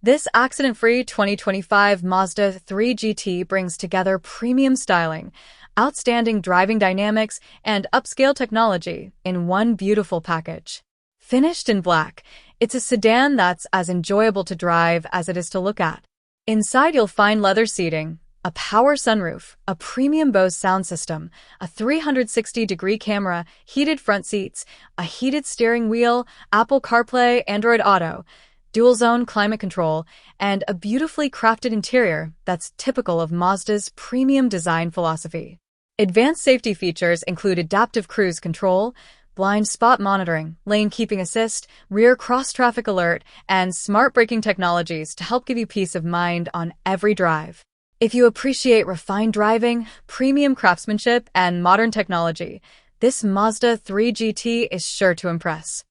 This accident-free 2025 Mazda 3 GT brings together premium styling, outstanding driving dynamics, and upscale technology in one beautiful package. Finished in black, it's a sedan that's as enjoyable to drive as it is to look at. Inside you'll find leather seating, a power sunroof, a premium Bose sound system, a 360-degree camera, heated front seats, a heated steering wheel, Apple CarPlay, Android Auto, dual-zone climate control, and a beautifully crafted interior that's typical of Mazda's premium design philosophy. Advanced safety features include adaptive cruise control, blind spot monitoring, lane keeping assist, rear cross-traffic alert, and smart braking technologies to help give you peace of mind on every drive. If you appreciate refined driving, premium craftsmanship, and modern technology, this Mazda 3 GT is sure to impress.